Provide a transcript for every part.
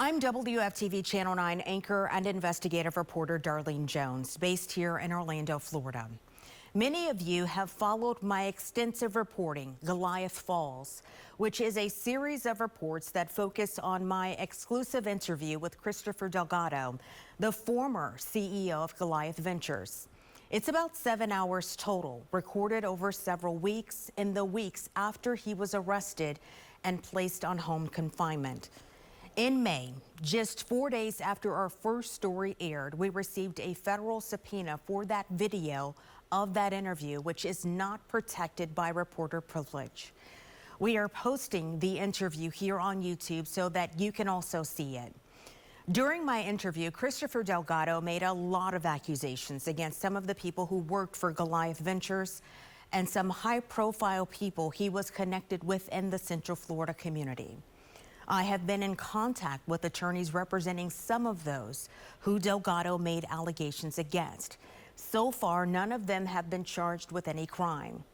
I'm WFTV Channel 9 anchor and investigative reporter Daralene Jones, based here in Orlando, Florida. Many of you have followed my extensive reporting, Goliath Falls, which is a series of reports that focus on my exclusive interview with Chris Delgado, the former CEO of Goliath Ventures. It's about 7 hours total, recorded over several weeks, in the weeks after he was arrested and placed on home confinement. In May, just 4 days after our first story aired, we received a federal subpoena for that video of that interview, which is not protected by reporter privilege. We are posting the interview here on YouTube so that you can also see it. During my interview, Chris Delgado made a lot of accusations against some of the people who worked for Goliath Ventures and some high-profile people he was connected with in the Central Florida community. I have been in contact with attorneys representing some of those who Delgado made allegations against. So far, none of them have been charged with any crime.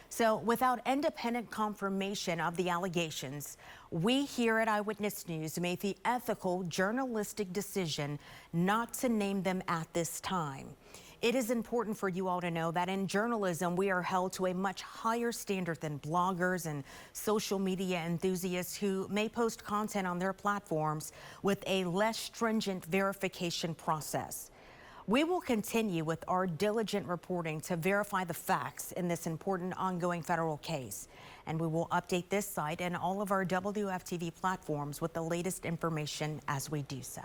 So without independent confirmation of the allegations, we here at Eyewitness News made the ethical journalistic decision not to name them at this time. It is important for you all to know that in journalism, we are held to a much higher standard than bloggers and social media enthusiasts who may post content on their platforms with a less stringent verification process. We will continue with our diligent reporting to verify the facts in this important ongoing federal case. And we will update this site and all of our WFTV platforms with the latest information as we do so.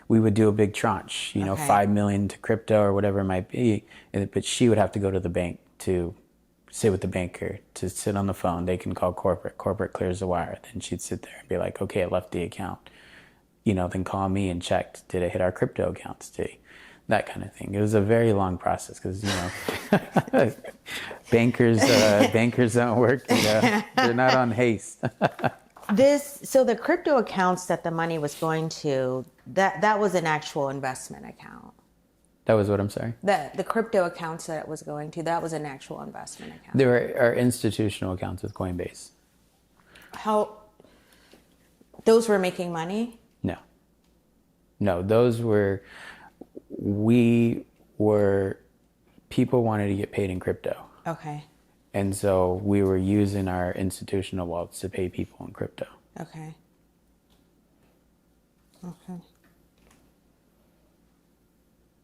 We would do a big tranche, you know, Okay. 5 million to crypto or whatever it might be. But she would have to go to the bank to sit with the banker, to sit on the phone. They can call corporate. Corporate clears the wire. Then she'd sit there and be like, okay, it left the account. You know, then call me and check, did it hit our crypto accounts today? That kind of thing. It was a very long process because, you know, bankers don't work, they're not on haste. So the crypto accounts that the money was going to, that was an actual investment account. That was what, I'm sorry? The crypto accounts that it was going to, that was an actual investment account. There are institutional accounts with Coinbase. Those were making money? No, people wanted to get paid in crypto. Okay. And so we were using our institutional wallets to pay people in crypto. Okay.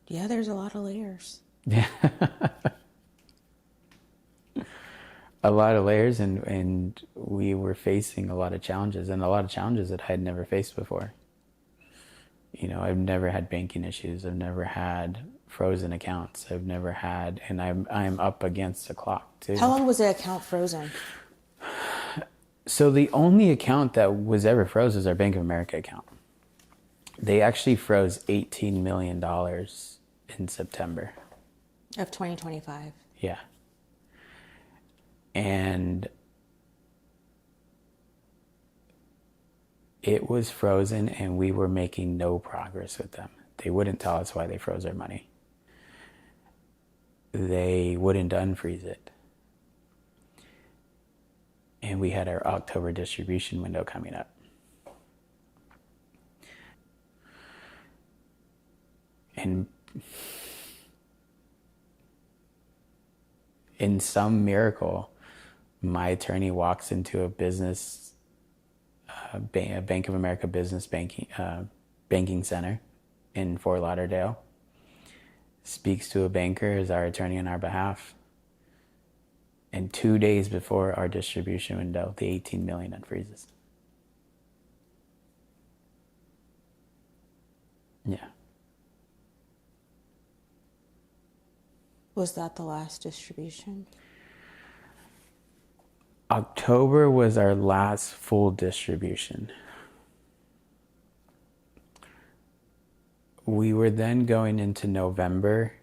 Yeah, there's a lot of layers. Yeah. A lot of layers, and we were facing a lot of challenges, and a lot of challenges that I had never faced before. You know, I've never had banking issues. I've never had frozen accounts. I've never had, and I'm up against the clock too. How long was the account frozen? So the only account that was ever frozen is our Bank of America account. They actually froze $18 million in September. Of 2025. Yeah. And it was frozen and we were making no progress with them. They wouldn't tell us why they froze our money. They wouldn't unfreeze it. And we had our October distribution window coming up. And in some miracle, my attorney walks into a business, a Bank of America business banking center in Fort Lauderdale, speaks to a banker as our attorney on our behalf. And 2 days before our distribution window, the 18 million unfreezes. Yeah. Was that the last distribution? October was our last full distribution. We were then going into November,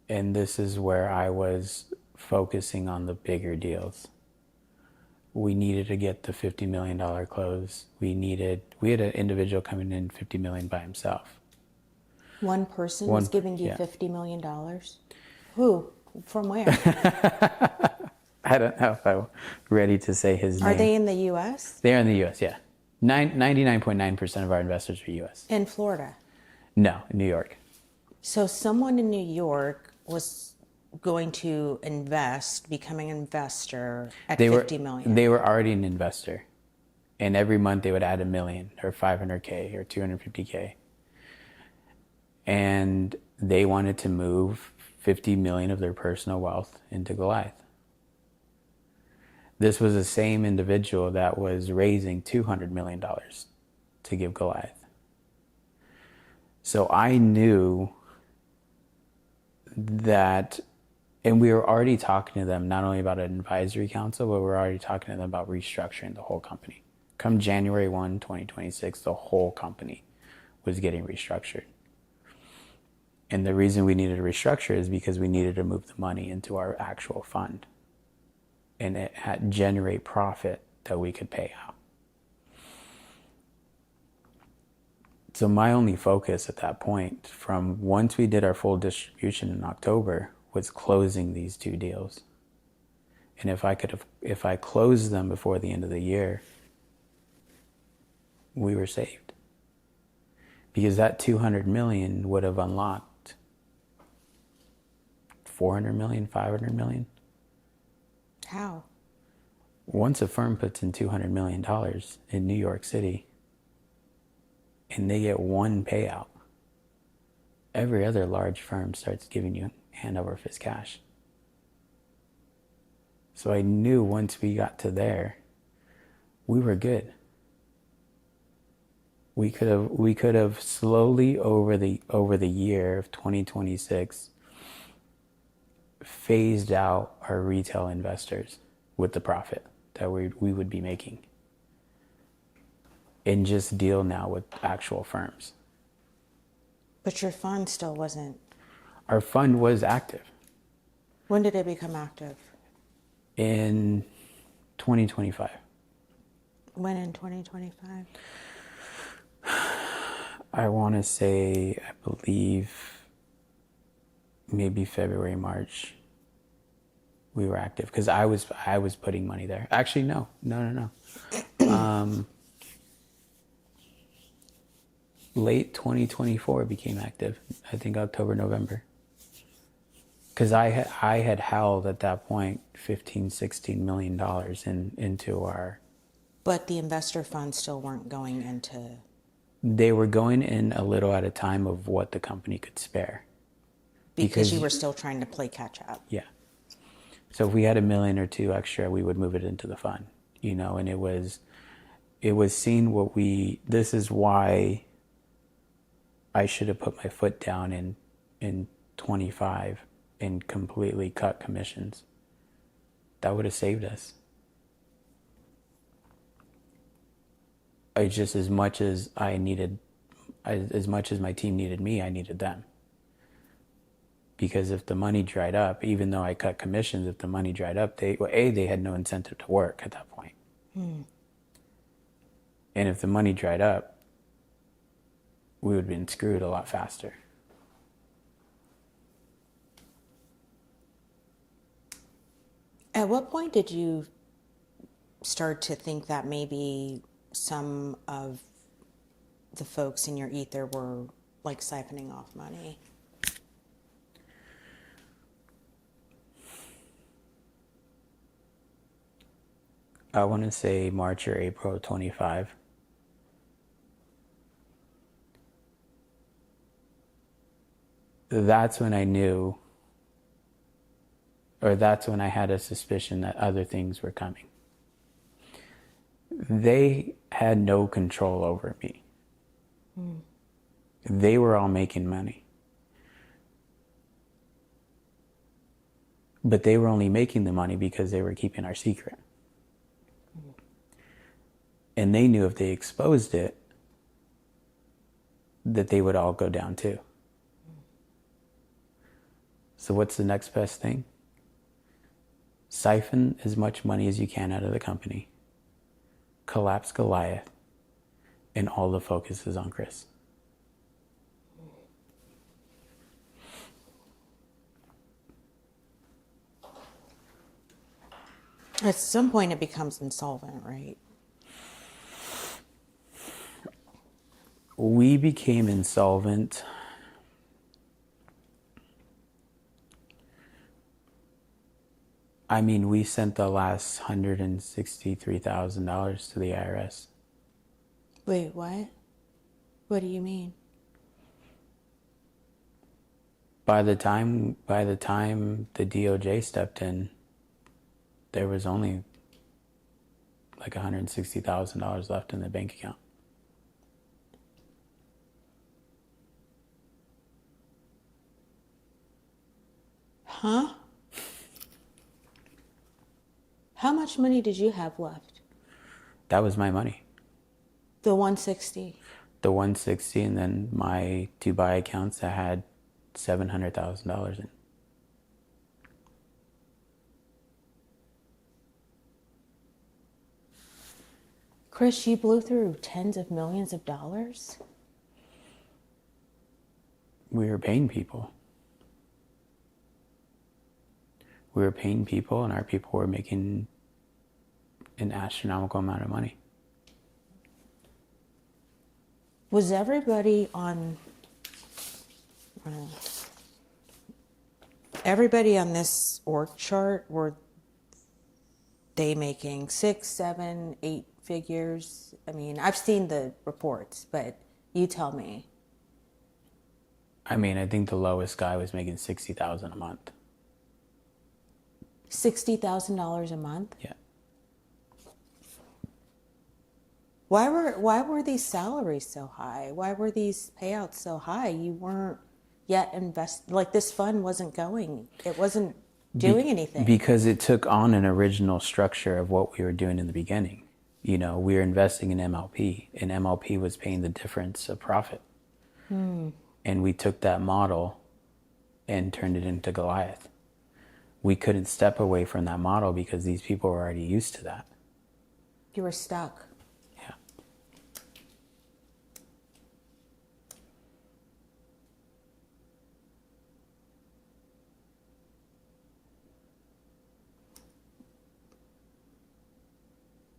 and this is where I was focusing on the bigger deals. We needed to get the $50 million close. We had an individual coming in $50 million by himself. One person was giving you $50 million? Who? From where? I don't know if I'm ready to say his name. Are they in the U.S.? They're in the U.S., yeah. 99.9% of our investors are U.S. In Florida. No, New York. So someone in New York was going to invest, becoming an investor at $50 million. They were already an investor. And every month they would add $1 million or $500K or $250K. And they wanted to move 50 million of their personal wealth into Goliath. This was the same individual that was raising $200 million to give Goliath. So I knew that, and we were already talking to them not only about an advisory council, but we were already talking to them about restructuring the whole company. Come January 1, 2026, the whole company was getting restructured. And the reason we needed to restructure is because we needed to move the money into our actual fund and it had generate profit that we could pay out. So my only focus at that point, from once we did our full distribution in October, was closing these two deals. And if I closed them before the end of the year, we were saved. Because that 200 million would have unlocked 400 million, 500 million. How? Once a firm puts in $200 million in New York City and they get one payout, every other large firm starts giving you hand over fist cash. So I knew once we got to there, we were good. We could have slowly over the year of 2026 phased out our retail investors with the profit that we would be making and just deal now with actual firms. But your fund still wasn't. Our fund was active. When did it become active? In 2025. When in 2025? I want to say, I believe, maybe February, March, we were active because I was putting money there. Actually, no. Late 2024 became active. I think October, November. Because I had held at that point $15-16 million into our. But the investor funds still weren't going into. They were going in a little at a time of what the company could spare. Because you were still trying to play catch up. Yeah. So if we had $1 million or $2 million extra, we would move it into the fund, and it was seen this is why I should have put my foot down in 25 and completely cut commissions. That would have saved us. As much as my team needed me, I needed them. Because if the money dried up, even though I cut commissions, if the money dried up, they had no incentive to work at that point. And if the money dried up, we would have been screwed a lot faster. At what point did you start to think that maybe some of the folks in your ether were like siphoning off money? I want to say March or April of 25. That's when I knew, or that's when I had a suspicion that other things were coming. They had no control over me. They were all making money. But they were only making the money because they were keeping our secret. And they knew if they exposed it, that they would all go down too. So what's the next best thing? Siphon as much money as you can out of the company. Collapse Goliath. And all the focus is on Chris. At some point it becomes insolvent, right? We became insolvent we sent the last $163,000 to the IRS. Wait, what? What do you mean? By the time the DOJ stepped in, there was only like $160,000 left in the bank account. Huh? How much money did you have left? That was my money. The 160. The 160, and then my Dubai accounts that had $700,000 in. Chris, you blew through tens of millions of dollars? We were paying people. And our people were making an astronomical amount of money. Was everybody on this org chart, were they making 6, 7, 8 figures? I mean, I've seen the reports, but you tell me. I think the lowest guy was making $60,000 a month. $60,000 a month? Yeah. Why were these salaries so high? Why were these payouts so high? You weren't yet this fund wasn't going. It wasn't doing anything. Because it took on an original structure of what we were doing in the beginning. We were investing in MLP, and MLP was paying the difference of profit. And we took that model and turned it into Goliath. We couldn't step away from that model because these people were already used to that. You were stuck. Yeah.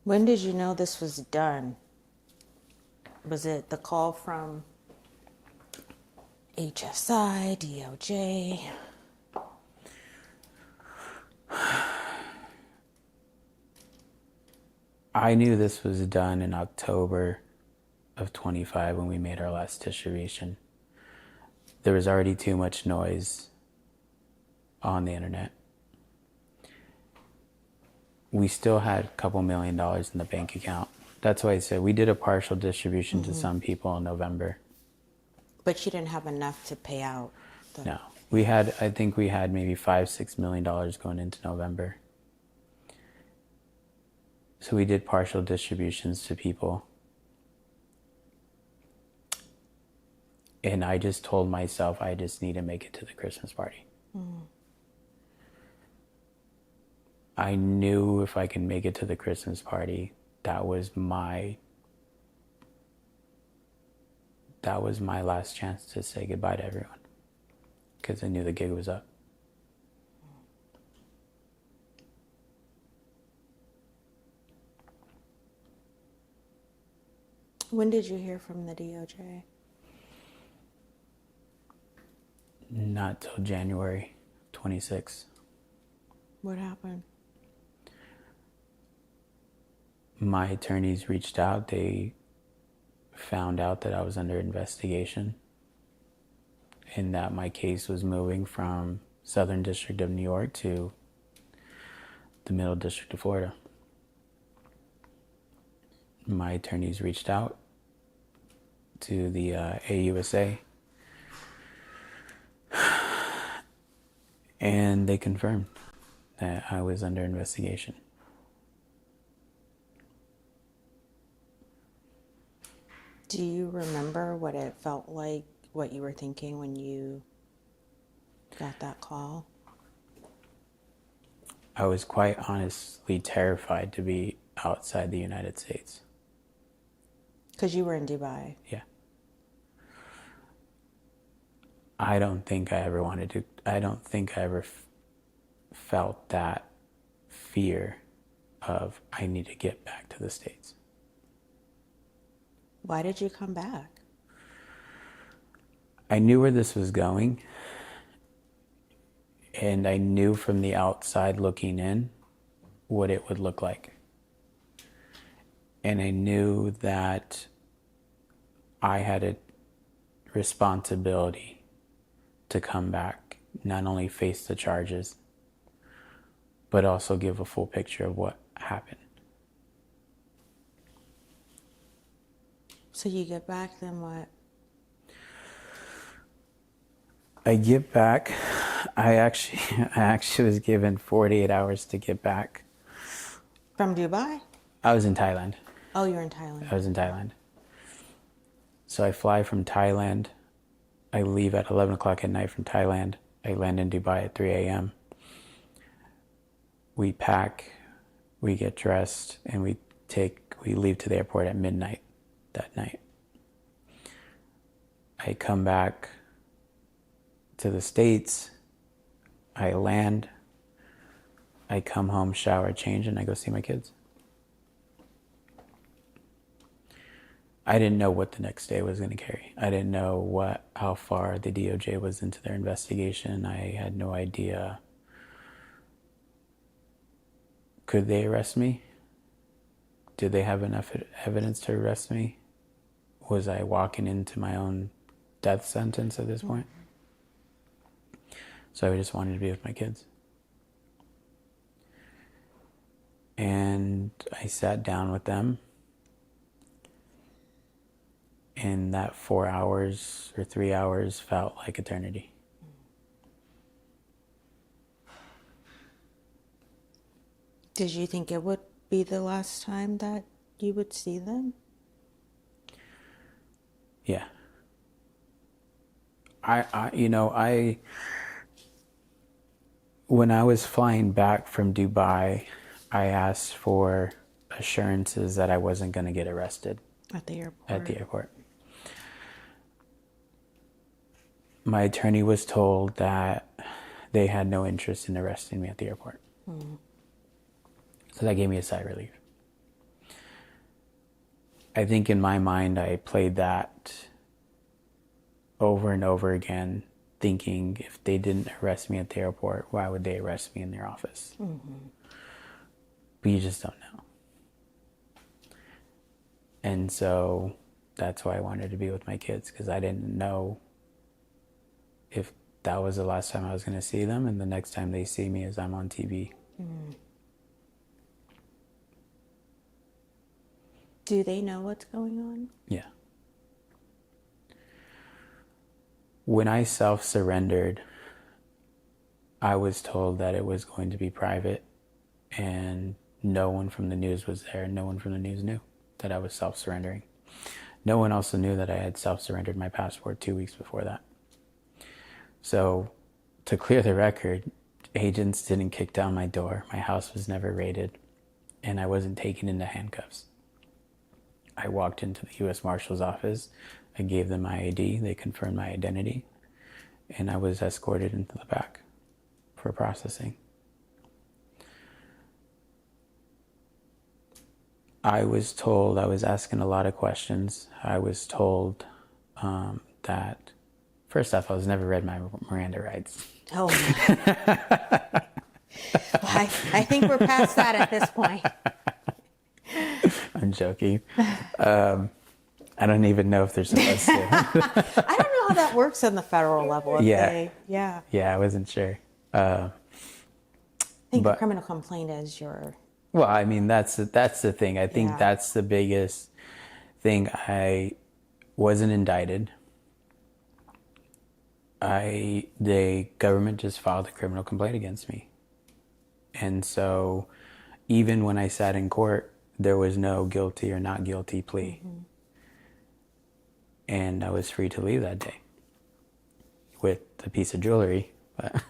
When did you know this was done? Was it the call from HSI, DOJ? I knew this was done in October of 25 when we made our last distribution. There was already too much noise on the internet. We still had a couple $1 million in the bank account. That's why I said we did a partial distribution to some people in November. But you didn't have enough to pay out. No. I think we had maybe $5-6 million going into November. So we did partial distributions to people. And I just told myself I just need to make it to the Christmas party. I knew if I could make it to the Christmas party, that was my last chance to say goodbye to everyone. Because I knew the gig was up. When did you hear from the DOJ? Not till January 26th. What happened? My attorneys reached out. They found out that I was under investigation and that my case was moving from Southern District of New York to the Middle District of Florida. My attorneys reached out to the AUSA and they confirmed that I was under investigation. Do you remember what it felt like, what you were thinking when you got that call? I was quite honestly terrified to be outside the United States. Because you were in Dubai. Yeah. I don't think I ever felt that fear of I need to get back to the States. Why did you come back? I knew where this was going, and I knew from the outside looking in what it would look like. And I knew that I had a responsibility to come back, not only face the charges, but also give a full picture of what happened. So you get back, then what? I get back. I actually was given 48 hours to get back. From Dubai? I was in Thailand. Oh, you're in Thailand. I was in Thailand. So I fly from Thailand. I leave at 11 o'clock at night from Thailand. I land in Dubai at 3 a.m. We pack, we get dressed, and we leave to the airport at midnight that night. I come back to the States. I land. I come home, shower, change, and I go see my kids. I didn't know what the next day was going to carry. I didn't know how far the DOJ was into their investigation. I had no idea. Could they arrest me? Did they have enough evidence to arrest me? Was I walking into my own death sentence at this point? So I just wanted to be with my kids. And I sat down with them. And that 4 hours or 3 hours felt like eternity. Did you think it would be the last time that you would see them? Yeah. When I was flying back from Dubai, I asked for assurances that I wasn't going to get arrested At the airport? at the airport. My attorney was told that they had no interest in arresting me at the airport. So that gave me a sigh of relief. I think in my mind, I played that over and over again, thinking if they didn't arrest me at the airport, why would they arrest me in their office? But you just don't know. And so that's why I wanted to be with my kids, because I didn't know if that was the last time I was going to see them, and the next time they see me is I'm on TV. Do they know what's going on? Yeah. When I self-surrendered, I was told that it was going to be private, and no one from the news was there. No one from the news knew that I was self-surrendering. No one also knew that I had self-surrendered my passport 2 weeks before that. So, to clear the record, agents didn't kick down my door. My house was never raided, and I wasn't taken into handcuffs. I walked into the U.S. Marshal's office. I gave them my ID. They confirmed my identity, and I was escorted into the back for processing. I was told, I was asking a lot of questions. I was told that, first off, I was never read my Miranda rights. Oh, my. I think we're past that at this point. I'm joking. I don't even know if they're supposed to. I don't know how that works on the federal level. Yeah. Yeah. I wasn't sure. I think a criminal complaint is your... Well, I mean, that's the thing. I think that's the biggest thing. I wasn't indicted. The government just filed a criminal complaint against me. And so even when I sat in court, there was no guilty or not guilty plea. And I was free to leave that day with a piece of jewelry. But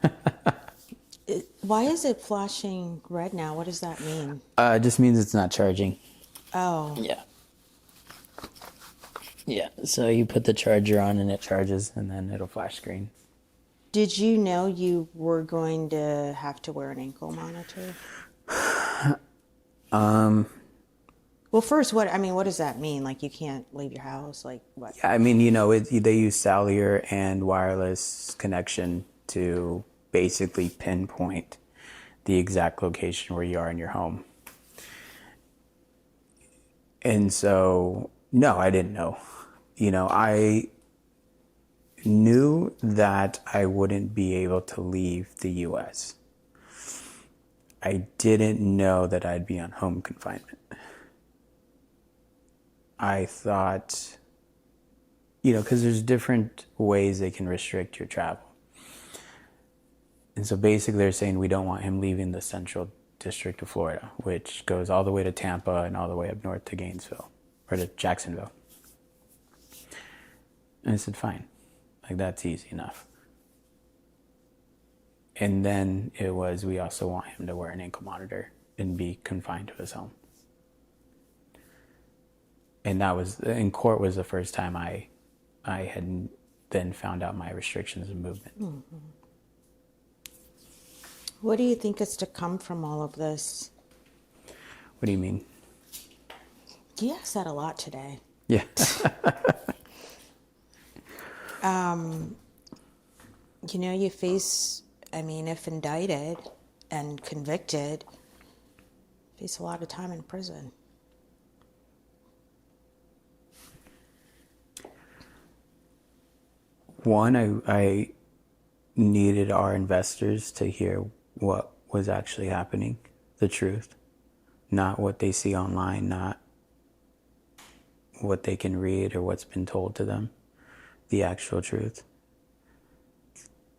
Why is it flashing red now? What does that mean? it just means it's not charging. Oh. Yeah. Yeah, so you put the charger on and it charges, and then it'll flash green. Did you know you were going to have to wear an ankle monitor? Well, first, what does that mean? Like, you can't leave your house? Like, what? Yeah, I mean, they use cellular and wireless connection to basically pinpoint the exact location where you are in your home. And so, no, I didn't know. I knew that I wouldn't be able to leave the U.S. I didn't know that I'd be on home confinement. I thought, because there's different ways they can restrict your travel. And so basically they're saying we don't want him leaving the Central District of Florida, which goes all the way to Tampa and all the way up north to Gainesville, or to Jacksonville. And I said, fine. Like, that's easy enough. And then it was, we also want him to wear an ankle monitor and be confined to his home. And that was, in court was the first time I had then found out my restrictions of movement. Mm-hmm. What do you think is to come from all of this? What do you mean? You asked that a lot today. Yeah. You face, if indicted and convicted, face a lot of time in prison. One, I needed our investors to hear what was actually happening, the truth, not what they see online, not what they can read or what's been told to them, the actual truth.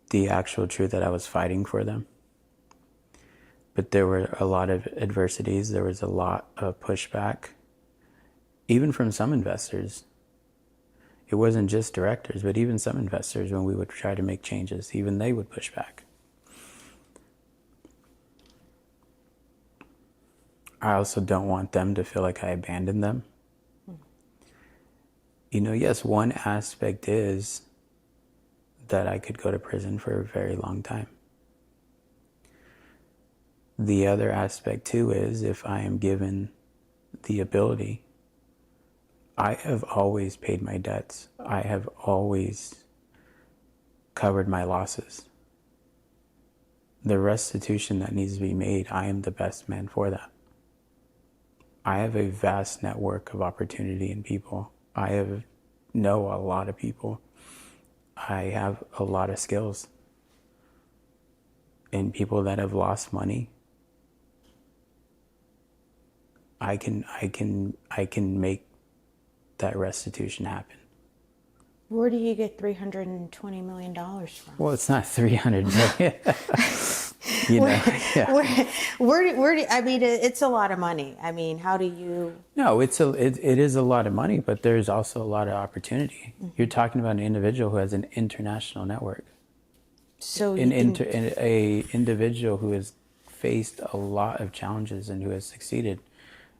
The actual truth that I was fighting for them. But there were a lot of adversities. There was a lot of pushback, even from some investors. It wasn't just directors, but even some investors, when we would try to make changes, even they would push back. I also don't want them to feel like I abandoned them. Yes, one aspect is that I could go to prison for a very long time. The other aspect too is, if I am given the ability, I have always paid my debts. I have always covered my losses. The restitution that needs to be made, I am the best man for that. I have a vast network of opportunity and people. I know a lot of people. I have a lot of skills. And people that have lost money, I can make that restitution happen. Where do you get $320 million from? Well, it's not 300 million. It's a lot of money. How do you? No, it is a lot of money, but there's also a lot of opportunity. Mm-hmm. You're talking about an individual who has an international network. So an individual who has faced a lot of challenges and who has succeeded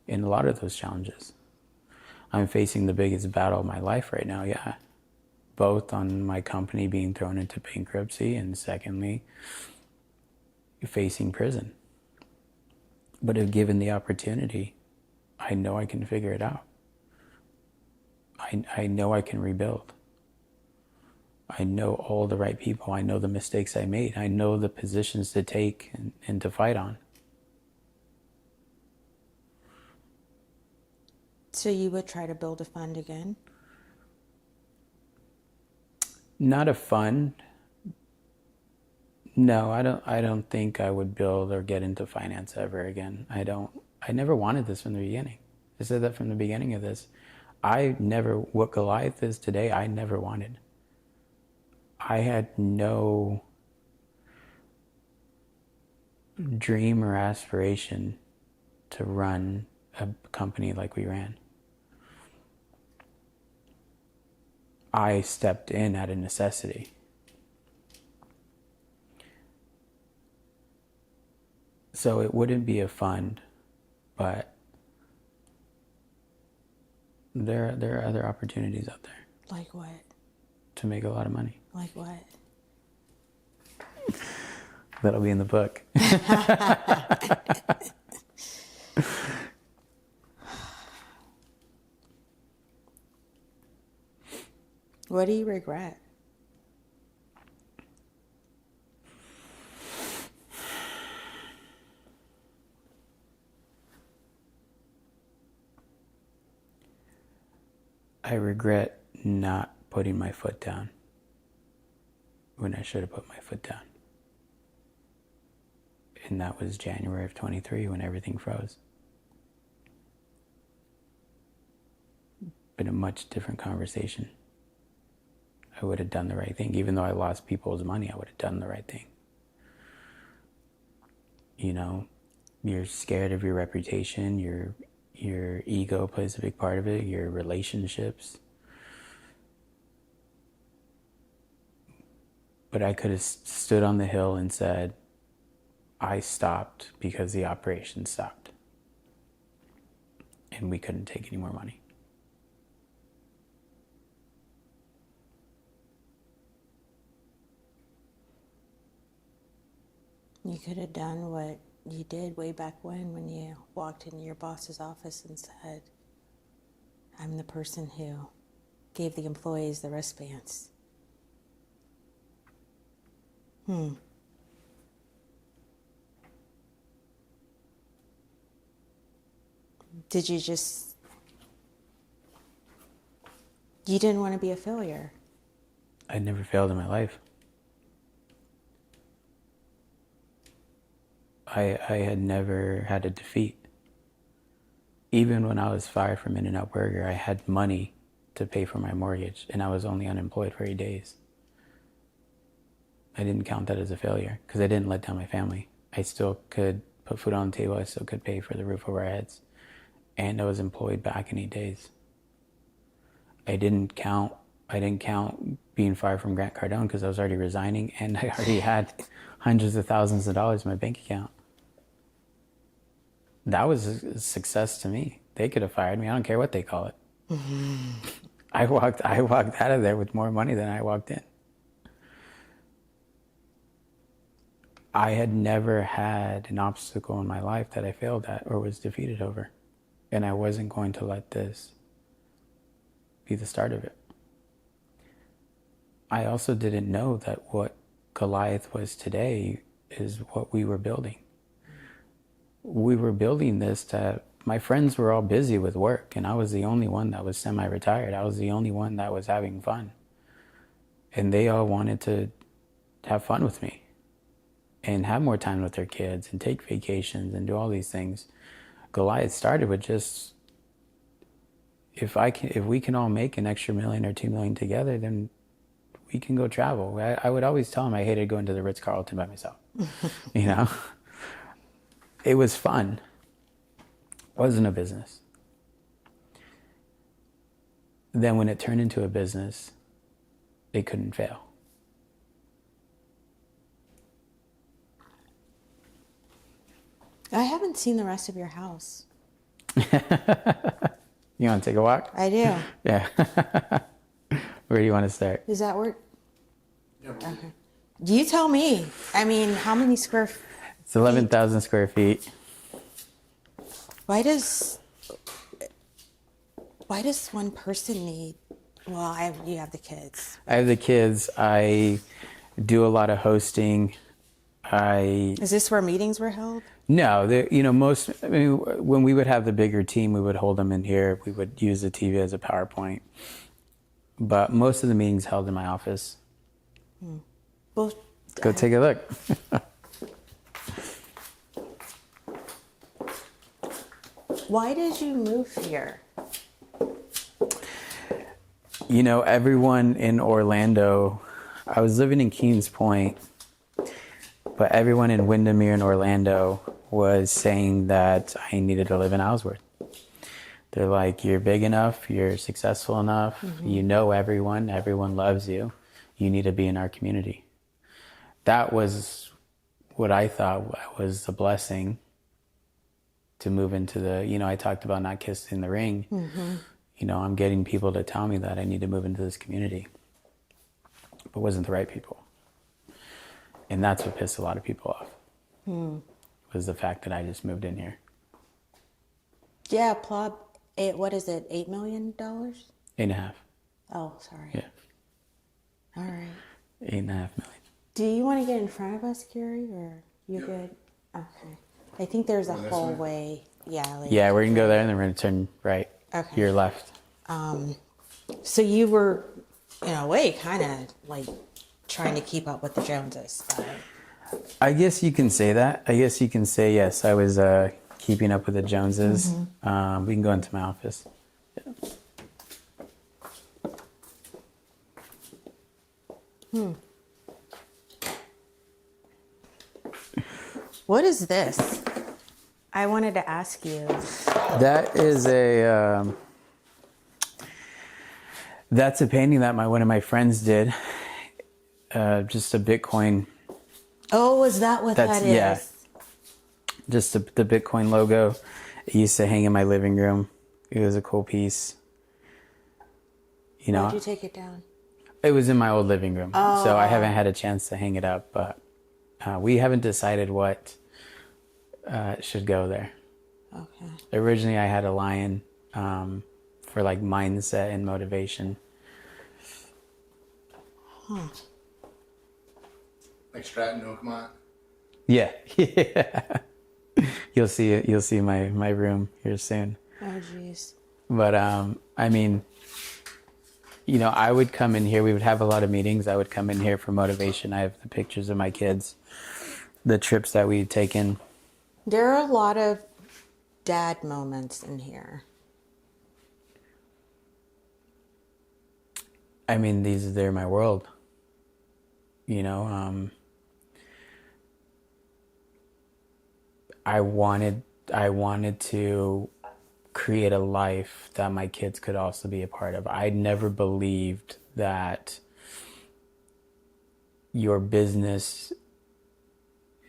in a lot of those challenges. I'm facing the biggest battle of my life right now, yeah. Both on my company being thrown into bankruptcy, and secondly, facing prison. But if given the opportunity, I know I can figure it out. I know I can rebuild. I know all the right people. I know the mistakes I made. I know the positions to take and to fight on. So you would try to build a fund again? Not a fund. No, I don't think I would build or get into finance ever again. I never wanted this from the beginning. I said that from the beginning of this. What Goliath is today, I never wanted. I had no dream or aspiration to run a company like we ran. I stepped in at a necessity. So it wouldn't be a fund, but there are other opportunities out there. Like what? To make a lot of money. Like what? That'll be in the book. What do you regret? I regret not putting my foot down when I should have put my foot down. And that was January of 23 when everything froze. Been a much different conversation. I would have done the right thing. Even though I lost people's money, I would have done the right thing. You know, you're scared of your reputation, your ego plays a big part of it, your relationships. But I could have stood on the hill and said, I stopped because the operation stopped. And we couldn't take any more money. You could have done what you did way back when you walked into your boss's office and said, I'm the person who gave the employees the wristbands. Did you didn't want to be a failure? I never failed in my life. I had never had a defeat. Even when I was fired from In-N-Out Burger, I had money to pay for my mortgage, and I was only unemployed for 8 days. I didn't count that as a failure because I didn't let down my family. I still could put food on the table. I still could pay for the roof over our heads. And I was employed back in 8 days. I didn't count being fired from Grant Cardone because I was already resigning and I already had hundreds of thousands of dollars in my bank account. That was a success to me. They could have fired me. I don't care what they call it. I walked out of there with more money than I walked in. I had never had an obstacle in my life that I failed at or was defeated over. And I wasn't going to let this be the start of it. I also didn't know that what Goliath was today is what we were building. We were building this to, my friends were all busy with work and I was the only one that was semi-retired. I was the only one that was having fun. And they all wanted to have fun with me and have more time with their kids and take vacations and do all these things. Goliath started with just, if we can all make an extra $1 million or $2 million together, then we can go travel. I would always tell them I hated going to the Ritz-Carlton by myself. You know, it was fun. It wasn't a business. Then when it turned into a business, it couldn't fail. I haven't seen the rest of your house. You want to take a walk? I do. Yeah. Where do you want to start? Is that where? Okay. You tell me. I mean, how many square feet? It's 11,000 square feet. Why does one person need, well, you have the kids. I have the kids. I do a lot of hosting. Is this where meetings were held? No, when we would have the bigger team, we would hold them in here. We would use the TV as a PowerPoint. But most of the meetings held in my office. Well, Go take a look. Why did you move here? You know, everyone in Orlando, I was living in Kings Point, but everyone in Windermere and Orlando was saying that I needed to live in Ellsworth. They're like, you're big enough, you're successful enough, you know everyone loves you, you need to be in our community. That was what I thought was the blessing to move into the, I talked about not kissing the ring. I'm getting people to tell me that I need to move into this community, but it wasn't the right people. And that's what pissed a lot of people off, was the fact that I just moved in here. Yeah, what is it, $8 million? 8.5. Oh, sorry. Yeah. All right. 8.5 million. Do you want to get in front of us, Gary, or you good? Okay. I think there's a hallway. Yeah. Like, Yeah, we're gonna go there and then we're gonna turn right. Okay. Your left. So you were, in a way, kind of like trying to keep up with the Joneses. I guess you can say that. I guess you can say yes. I was keeping up with the Joneses. We can go into my office. What is this? I wanted to ask you. That is that's a painting that one of my friends did. Just a Bitcoin. Oh, is that what that is? Yeah. Just the Bitcoin logo. It used to hang in my living room. It was a cool piece. You know, Why'd you take it down? it was in my old living room, so I haven't had a chance to hang it up. But we haven't decided what should go there. Okay. Originally, I had a lion for like mindset and motivation. Like Stratton Oakmont? Yeah. Yeah. You'll see it. You'll see my room here soon. Oh, jeez. But I mean, you know, I would come in here. We would have a lot of meetings. I would come in here for motivation. I have the pictures of my kids, the trips that we'd taken. There are a lot of dad moments in here. I mean, they're my world. You know, I wanted to create a life that my kids could also be a part of. I never believed that your business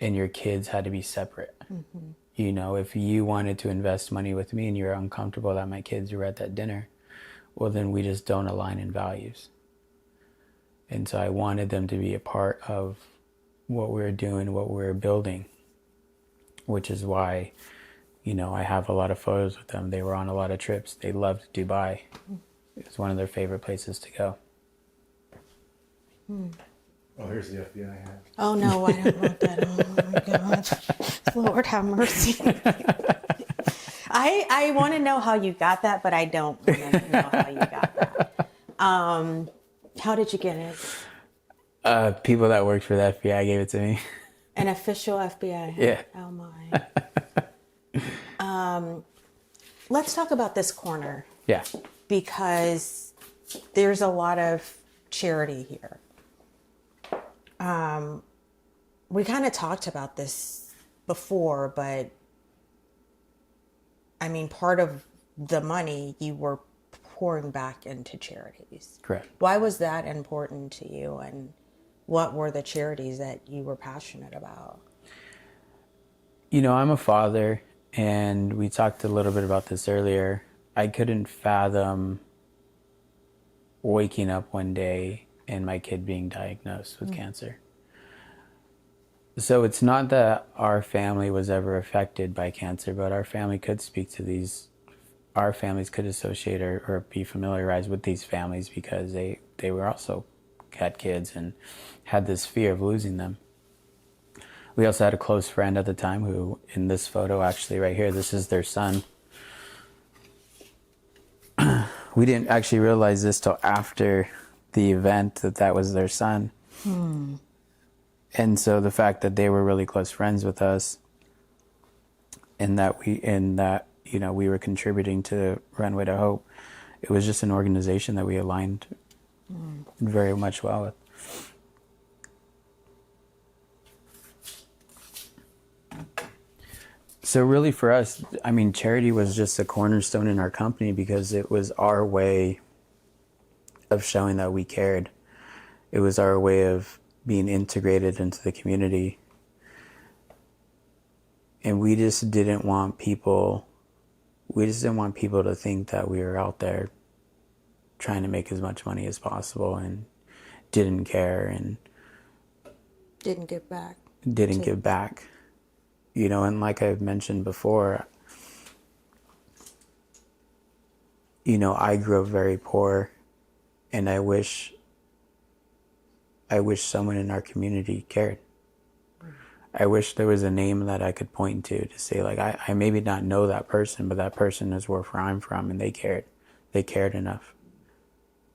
and your kids had to be separate. Mm-hmm. You know, if you wanted to invest money with me and you're uncomfortable that my kids were at that dinner, well, then we just don't align in values. And so I wanted them to be a part of what we were doing, what we were building, which is why, you know, I have a lot of photos with them. They were on a lot of trips. They loved Dubai. It was one of their favorite places to go. Oh, here's the FBI hat. Oh, no, I don't want that. Oh, my God. Lord have mercy. I want to know how you got that, but I don't want to know how you got that. How did you get it? People that worked for the FBI gave it to me. An official FBI hat? Yeah. Oh, my. Let's talk about this corner. Yeah. Because there's a lot of charity here. We kind of talked about this before, but I mean, part of the money you were pouring back into charities. Correct. Why was that important to you, and what were the charities that you were passionate about? You know, I'm a father, and we talked a little bit about this earlier. I couldn't fathom waking up one day and my kid being diagnosed with cancer. So it's not that our family was ever affected by cancer, but our family could speak to these, our families could associate or be familiarized with these families because they were also had kids and had this fear of losing them. We also had a close friend at the time who, in this photo actually right here, this is their son. We didn't actually realize this till after the event that was their son. And so the fact that they were really close friends with us and that you know, we were contributing to Runway to Hope, it was just an organization that we aligned very much well with. So really for us, I mean, charity was just a cornerstone in our company because it was our way of showing that we cared. It was our way of being integrated into the community. And we just didn't want people to think that we were out there trying to make as much money as possible and didn't care and Didn't give back. give back. You know, and like I've mentioned before, you know, I grew up very poor, and I wish I wish someone in our community cared. I wish there was a name that I could point to say, like, I maybe not know that person, but that person is where I'm from, and they cared. They cared enough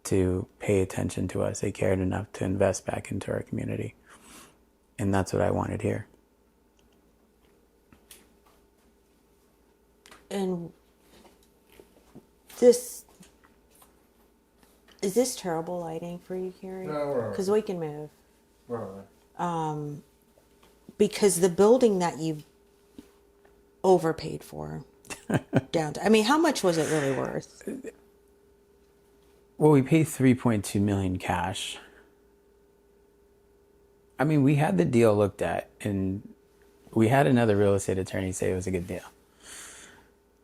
to pay attention to us. They cared enough to invest back into our community. And that's what I wanted here. And is this terrible lighting for you, Carrie? No, we're all right. Because we can move. We're all right. Because the building that you overpaid for downtown, I mean, how much was it really worth? Well, we paid $3.2 million cash. I mean, we had the deal looked at, and we had another real estate attorney say it was a good deal.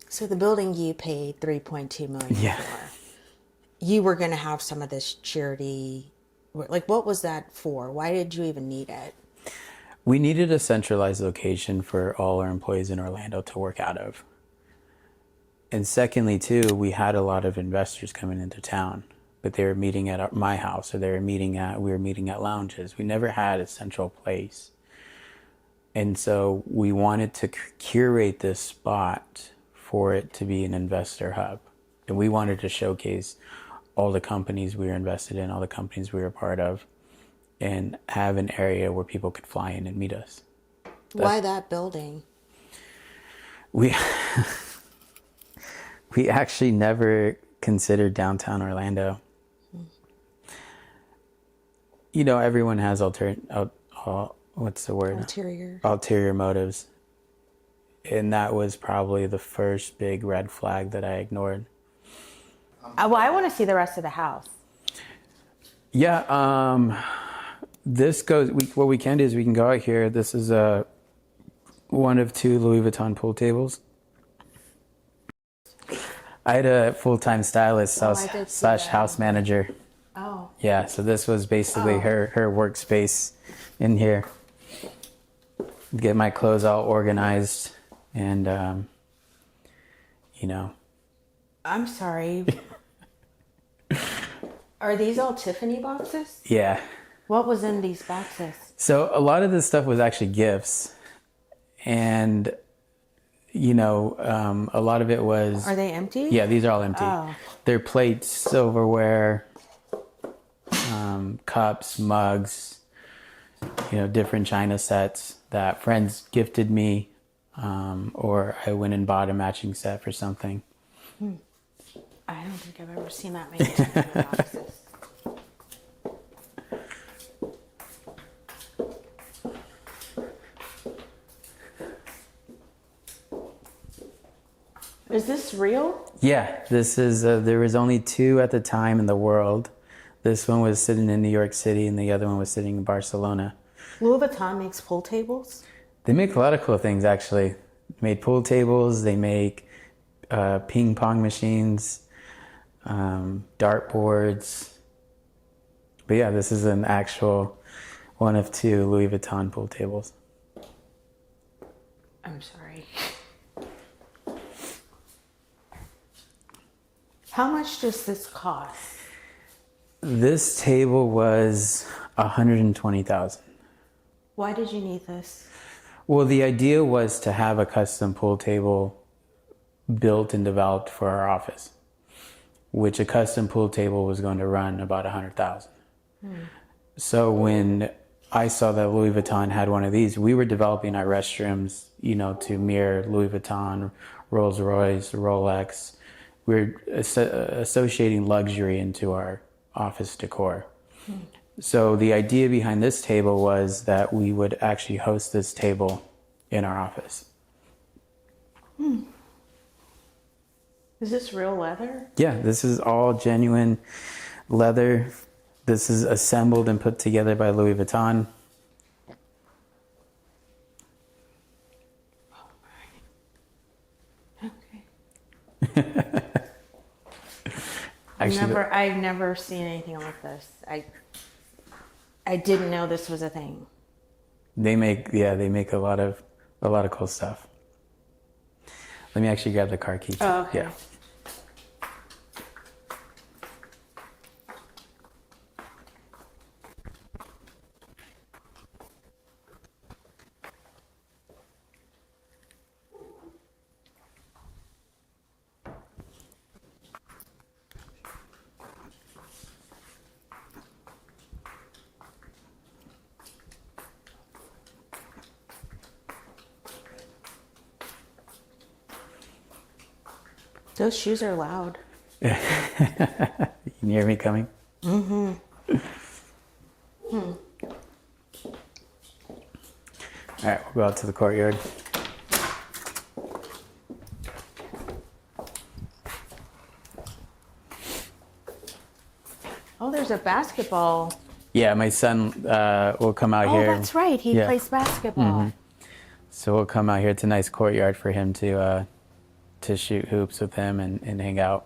So the building you paid $3.2 million Yeah. for, you were going to have some of this charity. Like, what was that for? Why did you even need it? We needed a centralized location for all our employees in Orlando to work out of. And secondly, too, we had a lot of investors coming into town, but they were meeting at my house, or we were meeting at lounges. We never had a central place. And so we wanted to curate this spot for it to be an investor hub. And we wanted to showcase all the companies we were invested in, all the companies we were part of, and have an area where people could fly in and meet us. Why that building? We we actually never considered downtown Orlando. You know, everyone has ulterior motives. And that was probably the first big red flag that I ignored. Well, I want to see the rest of the house. Yeah, this goes, what we can do is we can go out here. This is one of 2 Louis Vuitton pool tables. I had a full-time stylist slash house manager. Oh. Yeah, so this was basically her workspace in here. Get my clothes all organized, and you know. I'm sorry. Are these all Tiffany boxes? Yeah. What was in these boxes? So a lot of this stuff was actually gifts, and you know, a lot of it was. Are they empty? Yeah, these are all empty. Oh. They're plates, silverware, cups, mugs, you know, different china sets that friends gifted me, or I went and bought a matching set for something. I don't think I've ever seen that many Tiffany boxes. Is this real? Yeah, this is, there was only 2 at the time in the world. This one was sitting in New York City, and the other one was sitting in Barcelona. Louis Vuitton makes pool tables? They make a lot of cool things, actually. They made pool tables, they make ping pong machines, dartboards. But yeah, this is an actual one of 2 Louis Vuitton pool tables. I'm sorry. How much does this cost? This table was $120,000. Why did you need this? Well, the idea was to have a custom pool table built and developed for our office, which a custom pool table was going to run about $100,000. So when I saw that Louis Vuitton had one of these, we were developing our restrooms, you know, to mirror Louis Vuitton, Rolls-Royce, Rolex. We're associating luxury into our office decor. So the idea behind this table was that we would actually host this table in our office. Is this real leather? Yeah, this is all genuine leather. This is assembled and put together by Louis Vuitton. Okay. Actually, I've never seen anything like this. I didn't know this was a thing. they make a lot of cool stuff. Let me actually grab the car key. Oh, okay. Yeah. Those shoes are loud. You can hear me coming? Mm-hmm. All right, we'll go out to the courtyard. Oh, there's a basketball. Yeah, my son will come out here. Oh, that's right. He Yeah. plays basketball. So we'll come out here. It's a nice courtyard for him to shoot hoops with him and hang out.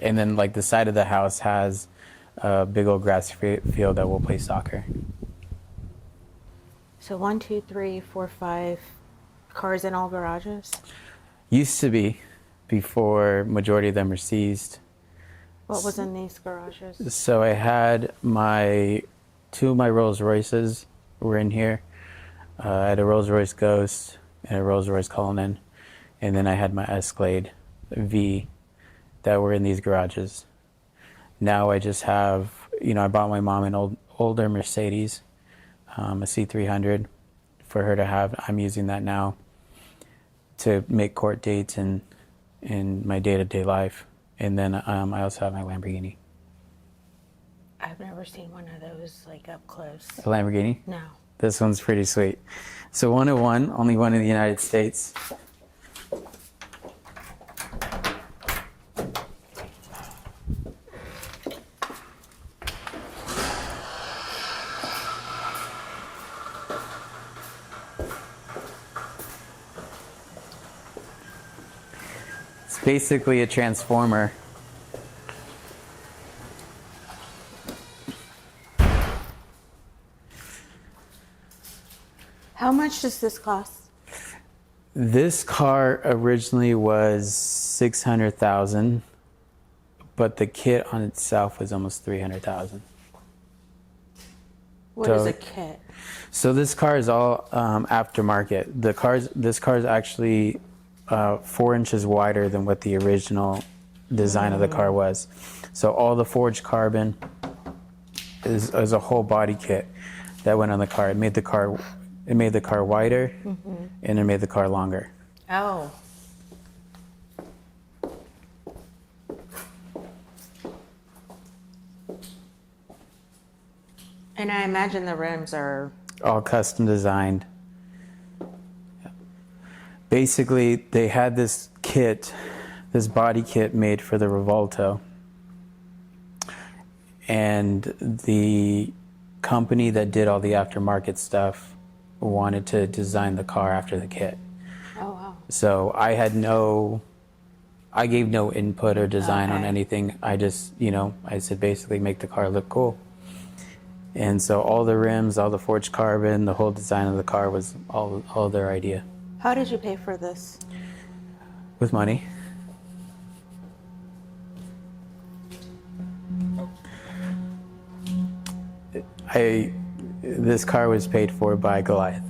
And then like the side of the house has a big old grass field that we'll play soccer. So 1, 2, 3, 4, 5 cars in all garages? Used to be, before majority of them were seized. What was in these garages? So I had two of my Rolls Royces were in here. I had a Rolls Royce Ghost and a Rolls Royce Cullinan. And then I had my Escalade V that were in these garages. Now I just have, I bought my mom an older Mercedes, a C300 for her to have. I'm using that now to make court dates and in my day-to-day life. And then I also have my Lamborghini. I've never seen one of those like up close. A Lamborghini? No. This one's pretty sweet. So 101, only one in the United States. It's basically a transformer. How much does this cost? This car originally was 600,000, but the kit on itself was almost 300,000. What So- is a kit? So this car is all aftermarket. This car is actually 4 inches wider than what the original design of the car was. So all the forged carbon is a whole body kit that went on the car. It made the car wider, and it made the car longer. Oh. And I imagine the rims are... All custom designed. Basically, they had this body kit made for the Revolto. And the company that did all the aftermarket stuff wanted to design the car after the kit. Oh, wow. So I gave no input or design on anything. I just, I said basically make the car look cool. And so all the rims, all the forged carbon, the whole design of the car was all their idea. How did you pay for this? With money. This car was paid for by Goliath.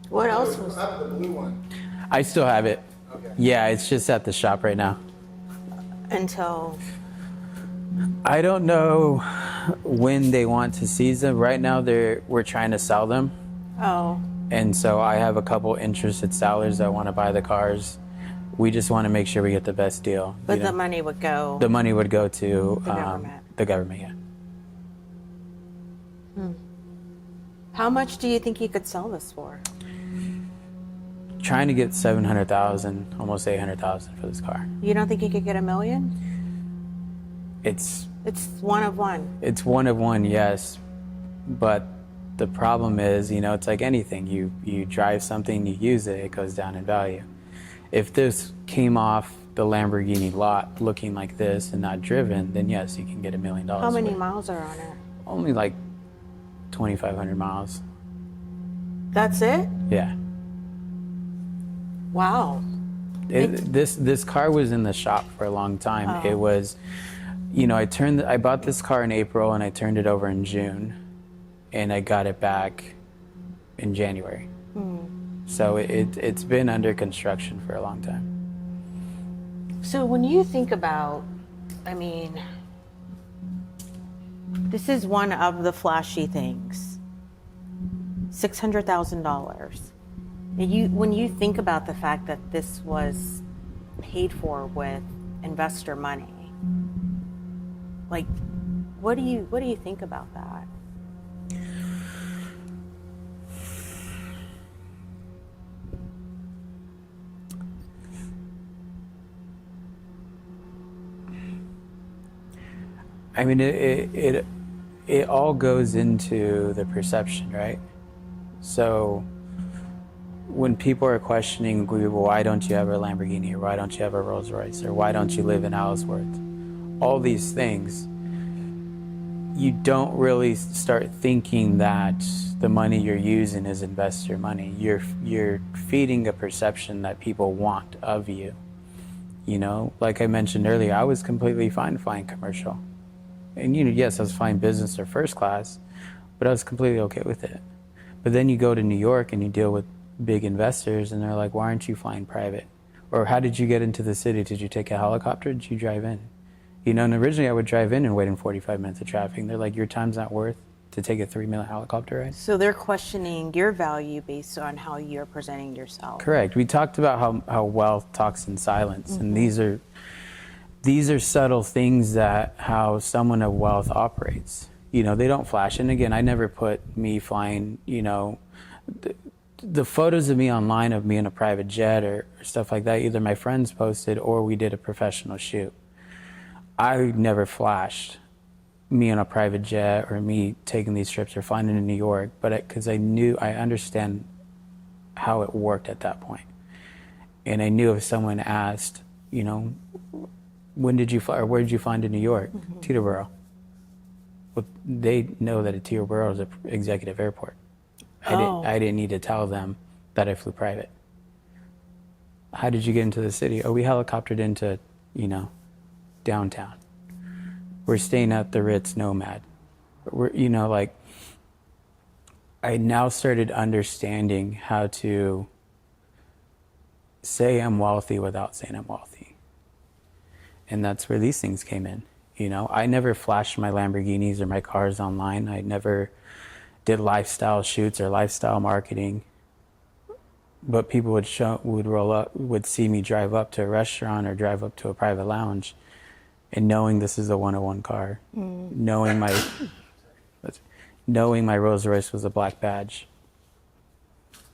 What else was... I have the blue one. I still have it. Okay. Yeah, it's just at the shop right now. Until... I don't know when they want to seize them. Right now, we're trying to sell them. Oh. And so I have a couple interested sellers that want to buy the cars. We just want to make sure we get the best deal. But the money would go... The money would go to The government. The government, yeah. How much do you think you could sell this for? Trying to get 700,000, almost 800,000 for this car. You don't think you could get $1 million? It's one of one. It's one of one, yes. But the problem is, it's like anything. You drive something, you use it, it goes down in value. If this came off the Lamborghini lot looking like this and not driven, then yes, you can get $1 million. How many for it. miles are on it? Only like 2,500 miles. That's it? Yeah. Wow. This car was in the shop for a long time. Oh. It was, I bought this car in April and I turned it over in June, and I got it back in January. So it's been under construction for a long time. So when you think about, this is one of the flashy things. $600,000. When you think about the fact that this was paid for with investor money, like, what do you think about that? I mean, it all goes into the perception, right? So when people are questioning, well, why don't you have a Lamborghini, or why don't you have a Rolls Royce, or why don't you live in Ellsworth, all these things, you don't really start thinking that the money you're using is investor money. You're feeding a perception that people want of you. You know, like I mentioned earlier, I was completely fine flying commercial. And, you know, yes, I was flying business or first class, but I was completely okay with it. But then you go to New York and you deal with big investors and they're like, why aren't you flying private? Or how did you get into the city? Did you take a helicopter? Did you drive in? You know, and originally I would drive in and wait in 45 minutes of traffic. And they're like, your time's not worth to take a $3 million helicopter ride? So they're questioning your value based on how you're presenting yourself. Correct. We talked about how wealth talks in silence. And these are subtle things that how someone of wealth operates. You know, they don't flash. And again, I never put me flying, you know, the photos of me online of me in a private jet or stuff like that, either my friends posted or we did a professional shoot. I never flashed me in a private jet or me taking these trips or flying into New York, but because I understand how it worked at that point. And I knew if someone asked, you know, when did you fly or where did you fly into New York? Teterboro. Well, they know that a Teterboro is an executive airport. I didn't need to tell them that I flew private. How did you get into the city? Oh, we helicoptered into, you know, downtown. We're staying at the Ritz Nomad. We're, you know, like, I now started understanding how to say I'm wealthy without saying I'm wealthy. And that's where these things came in. You know, I never flashed my Lamborghinis or my cars online. I never did lifestyle shoots or lifestyle marketing. But people would see me drive up to a restaurant or drive up to a private lounge, and knowing this is a 101 car, knowing my Rolls Royce was a black badge.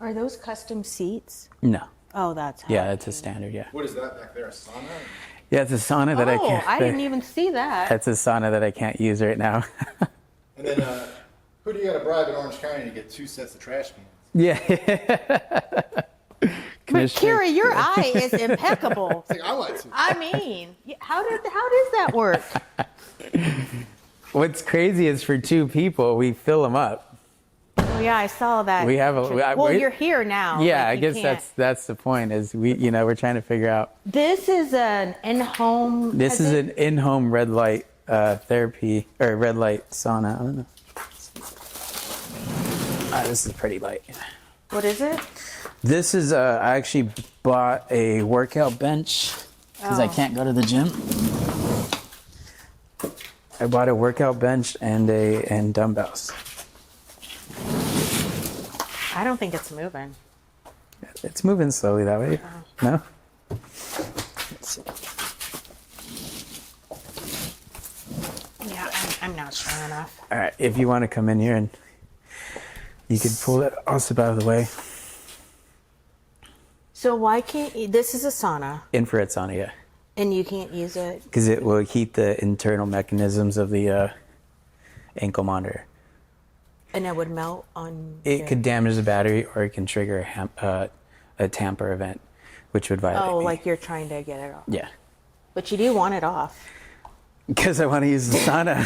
Are those custom seats? No. Oh, that's how. Yeah, it's a standard. Yeah. What is that back there? A sauna? Yeah, it's a sauna that I can't. Oh, I didn't even see that. That's a sauna that I can't use right now. And then, who do you got to bribe in Orange County to get 2 sets of trash cans? Yeah. But Kira, your eye is impeccable. It's like, I want to. I mean, how does that work? What's crazy is for 2 people, we fill them up. Oh, yeah, I saw that. We have Well, you're here now. Yeah, like, I guess that's the point. Is we're trying to figure out. This is an in-home. This is an in-home red light therapy or red light sauna. I don't know. This is pretty light. What is it? This is I actually bought a workout bench because I can't go to the gym. I bought a workout bench and dumbbells. I don't think it's moving. It's moving slowly that way. No? Let's see. Yeah, I'm not strong enough. All right, if you want to come in here and you could pull it also out of the way. So why can't you, this is a sauna, Infrared sauna, yeah. and you can't use it? Because it will heat the internal mechanisms of the ankle monitor. And it would melt on. It could damage the battery, or it can trigger a tamper event, which would violate. Oh, me. like you're trying to get it off. Yeah. But you do want it off. Because I want to use the sauna.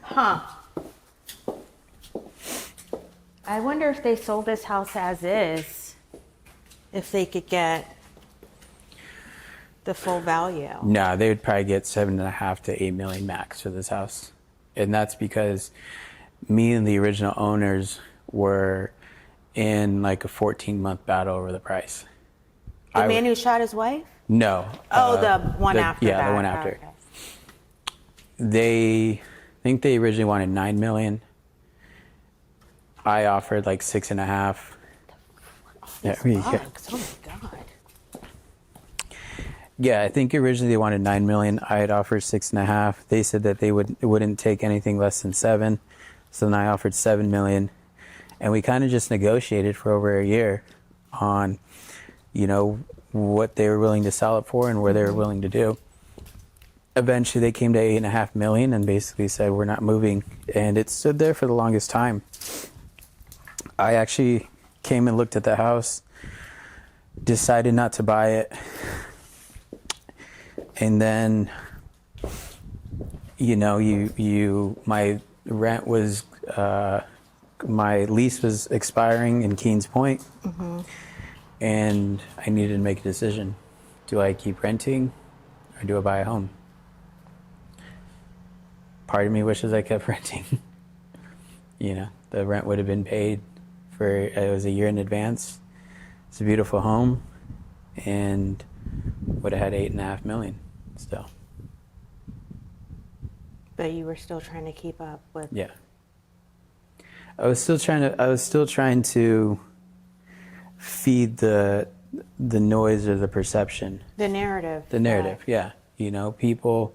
Huh. I wonder if they sold this house as is, if they could get the full value. No, they would probably get 7.5 to 8 million max for this house. And that's because me and the original owners were in like a 14-month battle over the price. The man who shot his wife? No. Oh, the one after that. Yeah, the one after. Okay. I think they originally wanted 9 million. I offered like 6.5. Yeah, Bugs. Oh my God. yeah, I think originally they wanted 9 million. I had offered 6.5. They said that they wouldn't take anything less than 7. So then I offered 7 million, and we kind of just negotiated for over a year on, you know, what they were willing to sell it for and where they were willing to do. Eventually they came to 8.5 million and basically said, we're not moving. And it stood there for the longest time. I actually came and looked at the house, decided not to buy it. And then, you know, my rent was, my lease was expiring in Keens Point. And I needed to make a decision. Do I keep renting or do I buy a home? Part of me wishes I kept renting. You know, the rent would have been paid for, it was a year in advance. It's a beautiful home and would have had 8.5 million still. But you were still trying to keep up with. Yeah. I was still trying to feed the noise or the perception. The narrative. The narrative, yeah. You know, people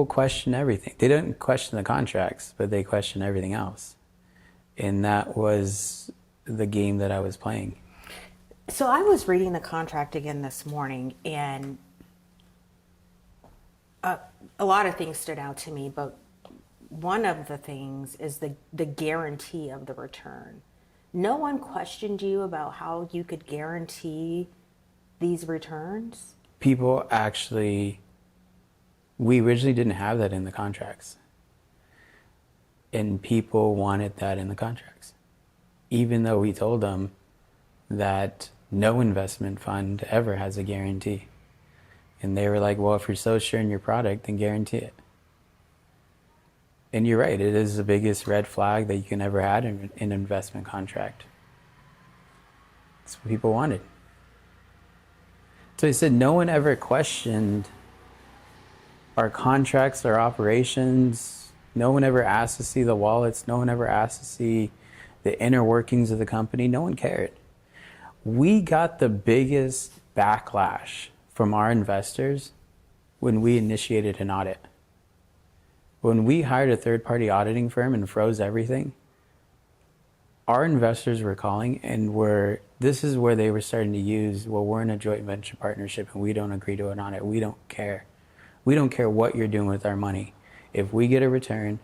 question everything. They don't question the contracts, but they question everything else. And that was the game that I was playing. So I was reading the contract again this morning, and a lot of things stood out to me, but one of the things is the guarantee of the return. No one questioned you about how you could guarantee these returns? People actually, we originally didn't have that in the contracts. And people wanted that in the contracts. Even though we told them that no investment fund ever has a guarantee. And they were like, well, if you're so sure in your product, then guarantee it. And you're right, it is the biggest red flag that you can ever have in an investment contract. That's what people wanted. So he said no one ever questioned our contracts, our operations. No one ever asked to see the wallets. No one ever asked to see the inner workings of the company. No one cared. We got the biggest backlash from our investors when we initiated an audit. When we hired a third-party auditing firm and froze everything, our investors were calling and this is where they were starting to use, well, we're in a joint venture partnership and we don't agree to an audit. We don't care. We don't care what you're doing with our money. If we get a return,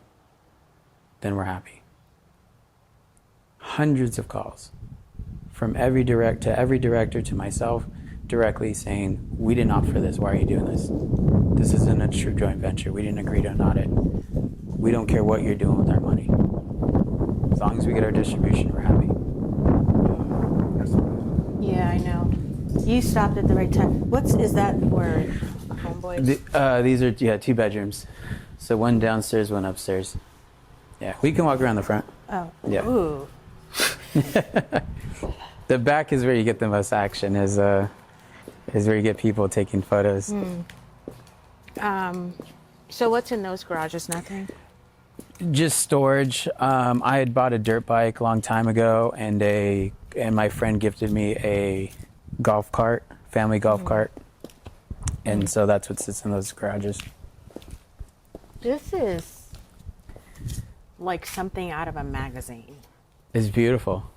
then we're happy. Hundreds of calls from every director to myself directly saying, we didn't opt for this. Why are you doing this? This isn't a true joint venture. We didn't agree to an audit. We don't care what you're doing with our money. As long as we get our distribution, we're happy. Yeah, I know. You stopped at the right time. Is that where homeboys? These are 2 bedrooms. So one downstairs, one upstairs. Yeah, we can walk around the front. Oh. Yeah. Ooh. The back is where you get the most action. Is where you get people taking photos. So what's in those garages? Nothing? Just storage. I had bought a dirt bike a long time ago, and my friend gifted me a golf cart, family golf cart, and so that's what sits in those garages. This is like something out of a magazine. It's beautiful.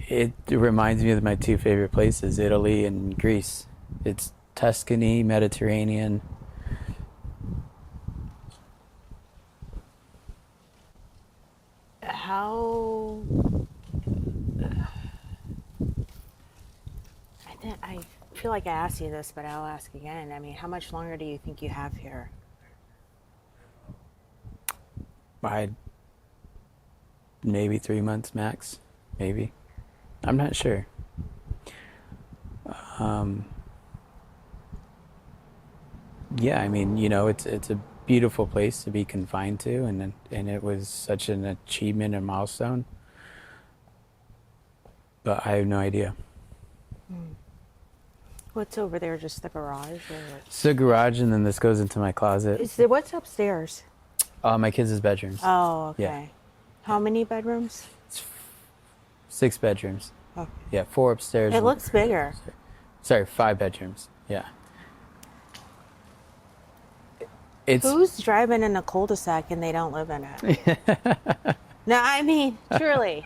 It reminds me of my 2 favorite places, Italy and Greece. It's Tuscany, Mediterranean. I feel like I asked you this, but I'll ask again. I mean, how much longer do you think you have here? Maybe 3 months max, maybe. I'm not sure. Yeah, I mean, you know, it's a beautiful place to be confined to, and it was such an achievement and milestone. But I have no idea. What's over there? Just the garage? It's the garage, and then this goes into my closet. What's upstairs? My kids' bedrooms. Oh, okay. How many bedrooms? 6 bedrooms. Oh. Yeah, 4 upstairs. It looks bigger. Sorry, 5 bedrooms. Yeah. It's Who's driving in a cul-de-sac and they don't live in it? No, I mean, truly.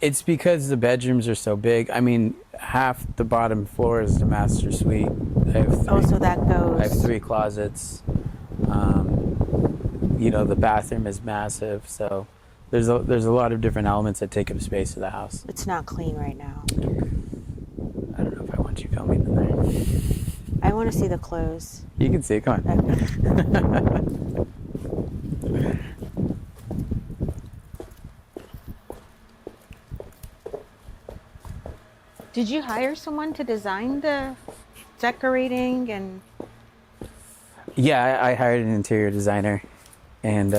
It's because the bedrooms are so big. I mean, half the bottom floor is the master suite. I have 3, Oh, so that goes. I have 3 closets. The bathroom is massive, so there's a lot of different elements that take up space of the house. It's not clean right now. I don't know if I want you filming in there. I want to see the clothes. You can see it. Come on. Okay. Did you hire someone to design the decorating and? Yeah, I hired an interior designer, and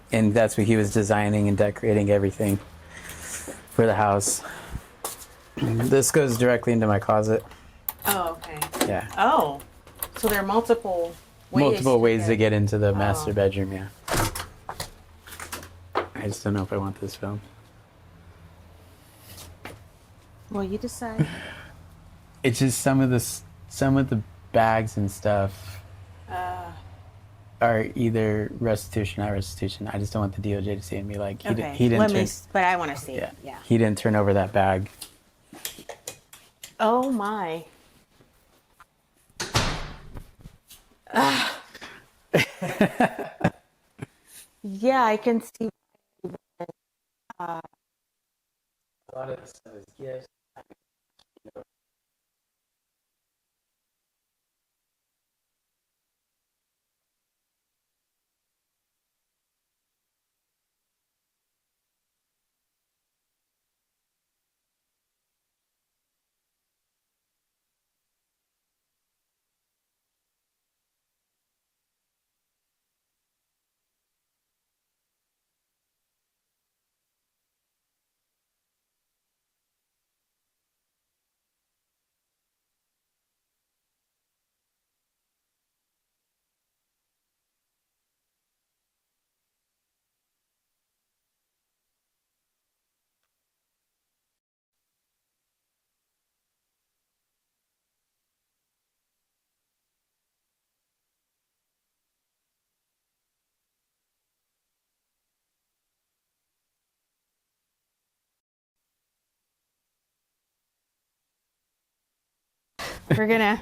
that's what he was designing and decorating everything for the house. This goes directly into my closet. Oh, okay. Yeah. Oh, so there are multiple ways. Multiple ways to get into the master bedroom. Yeah. I just don't know if I want this filmed. Well, you decide. It's just some of the bags and stuff are either restitution or restitution. I just don't want the DOJ to see it and be like, he didn't But I want to see it. Yeah. He didn't turn over that bag. Oh my. Yeah, I can see. A lot of this stuff is gifts. We're gonna.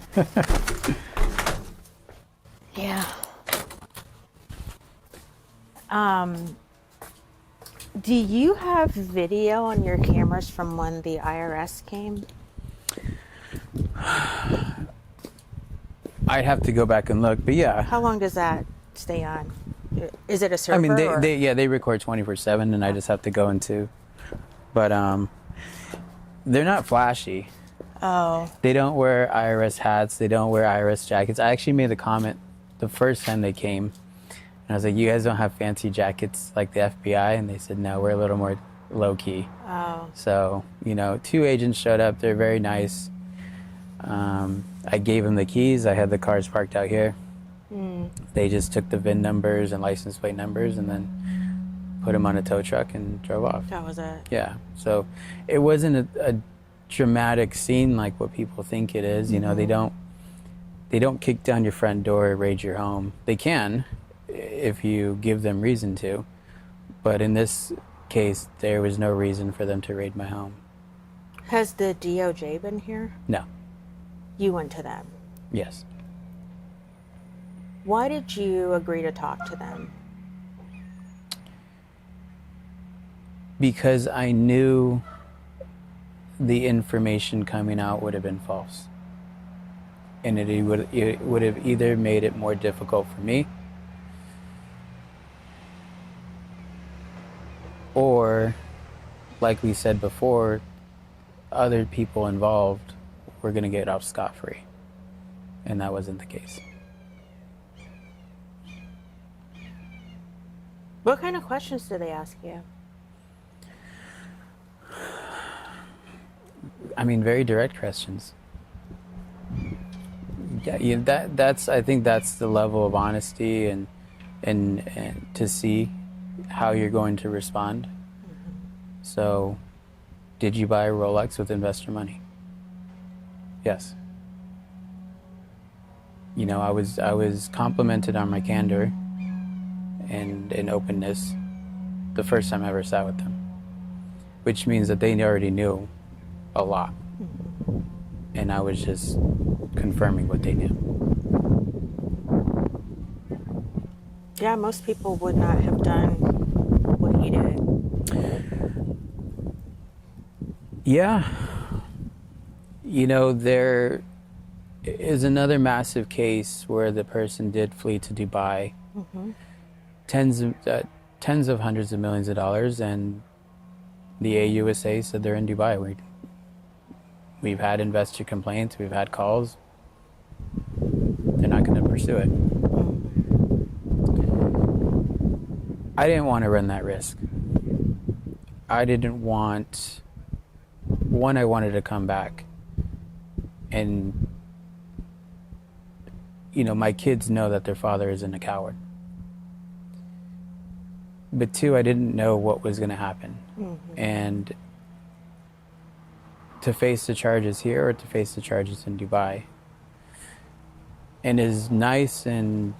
Yeah. Do you have video on your cameras from when the IRS came? I'd have to go back and look, but yeah. How long does that stay on? Is it a server? I mean, or? they record 24/7, and I just have to go into. But they're not flashy. Oh. They don't wear IRS hats. They don't wear IRS jackets. I actually made the comment the first time they came, and I was like, "You guys don't have fancy jackets like the FBI?" And they said, "No, we're a little more low key." Oh. So 2 agents showed up. They're very nice. I gave them the keys. I had the cars parked out here. They just took the VIN numbers and license plate numbers and then put them on a tow truck and drove off. That was it. Yeah. So it wasn't a dramatic scene like what people think it is. They don't kick down your front door or raid your home. They can if you give them reason to. But in this case, there was no reason for them to raid my home. Has the DOJ been here? No. You went to them. Yes. Why did you agree to talk to them? Because I knew the information coming out would have been false. And it would have either made it more difficult for me, or, like we said before, other people involved were going to get off scot-free. And that wasn't the case. What kind of questions do they ask you? I mean, very direct questions. Yeah, that's. I think that's the level of honesty and and to see how you're going to respond. So, did you buy a Rolex with investor money? Yes. You know, I was complimented on my candor and openness the first time I ever sat with them, which means that they already knew a lot, and I was just confirming what they knew. Yeah, most people would not have done what he did. Yeah. You know, there is another massive case where the person did flee to Dubai, tens of hundreds of millions of dollars, and the AUSA said they're in Dubai. We've had investor complaints, we've had calls. They're not going to pursue it. I didn't want to run that risk. I didn't want... One, I wanted to come back. And, you know, my kids know that their father isn't a coward. But two, I didn't know what was going to happen. And to face the charges here or to face the charges in Dubai. And as nice and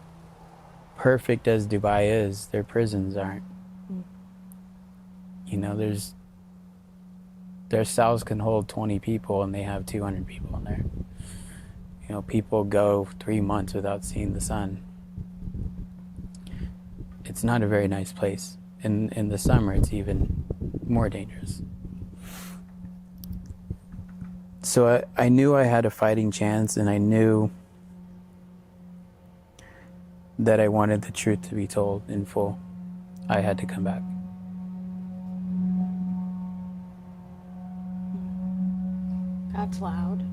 perfect as Dubai is, their prisons aren't. You know, their cells can hold 20 people and they have 200 people in there. You know, people go 3 months without seeing the sun. It's not a very nice place. In the summer, it's even more dangerous. So I knew I had a fighting chance, and I knew that I wanted the truth to be told in full. I had to come back. That's loud.